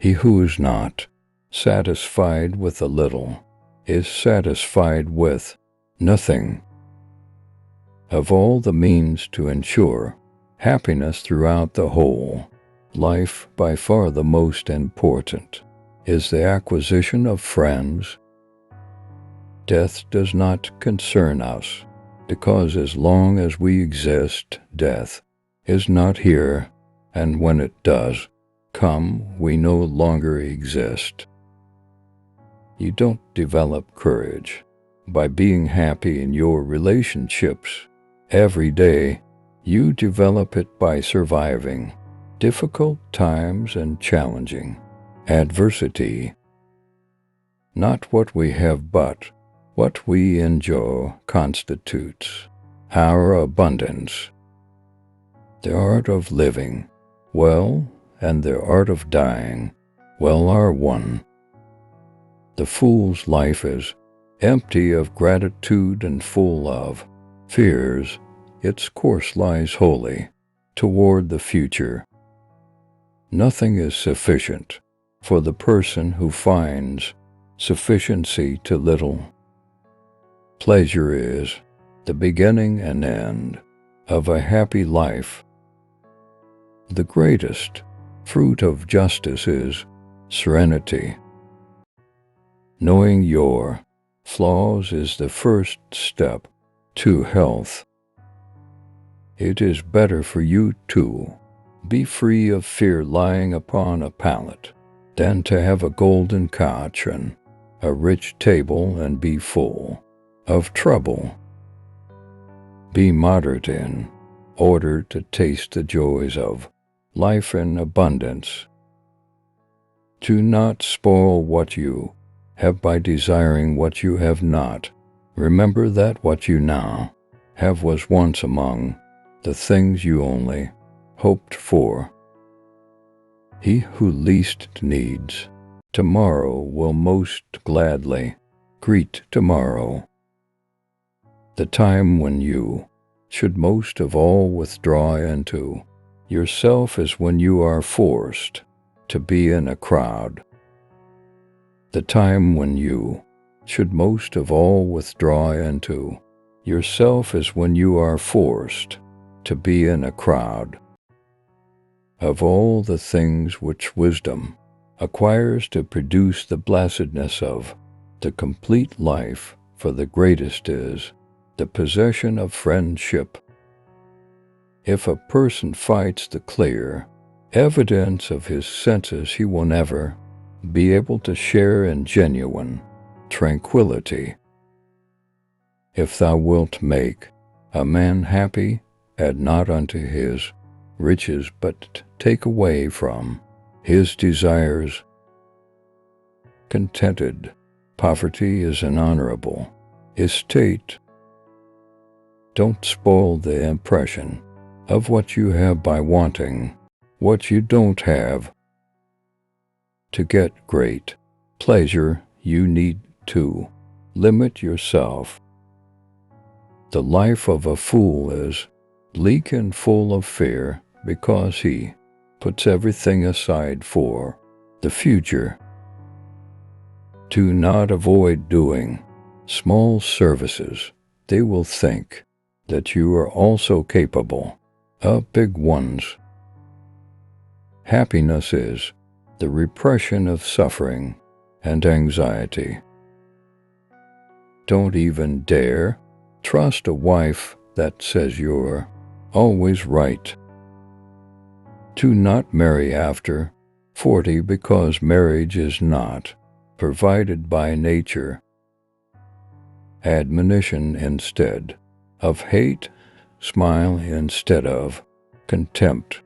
He who is not satisfied with a little is satisfied with nothing. Of all the means to ensure happiness throughout the whole life, by far the most important is the acquisition of friends. Death does not concern us, because as long as we exist, death is not here, and when it does come, we no longer exist. You don't develop courage by being happy in your relationships every day. You develop it by surviving difficult times and challenging adversity. Not what we have, but what we enjoy constitutes our abundance. The art of living well and the art of dying well are one. The fool's life is empty of gratitude and full of fears. Its course lies wholly toward the future. Nothing is sufficient for the person who finds sufficiency to little. Pleasure is the beginning and end of a happy life. The greatest fruit of justice is serenity. Knowing your flaws is the first step to health. It is better for you to be free of fear lying upon a pallet than to have a golden couch and a rich table and be full of trouble. Be moderate in order to taste the joys of life in abundance. Do not spoil what you have by desiring what you have not. Remember that what you now have was once among the things you only hoped for. He who least needs tomorrow will most gladly greet tomorrow. The time when you should most of all withdraw into yourself is when you are forced to be in a crowd. The time when you should most of all withdraw into yourself is when you are forced to be in a crowd. Of all the things which wisdom acquires to produce the blessedness of the complete life, for the greatest is the possession of friendship. If a person fights the clear evidence of his senses, he will never be able to share in genuine tranquility. If thou wilt make a man happy, add not unto his riches, but take away from his desires. Contented poverty is an honorable estate. Don't spoil the impression of what you have by wanting what you don't have. To get great pleasure, you need to limit yourself. The life of a fool is bleak and full of fear, because he puts everything aside for the future. Do not avoid doing small services. They will think that you are also capable of big ones. Happiness is the repression of suffering and anxiety. Don't even dare trust a wife that says you're always right. Do not marry after 40, because marriage is not provided by nature. Admonition instead of hate, smile instead of contempt.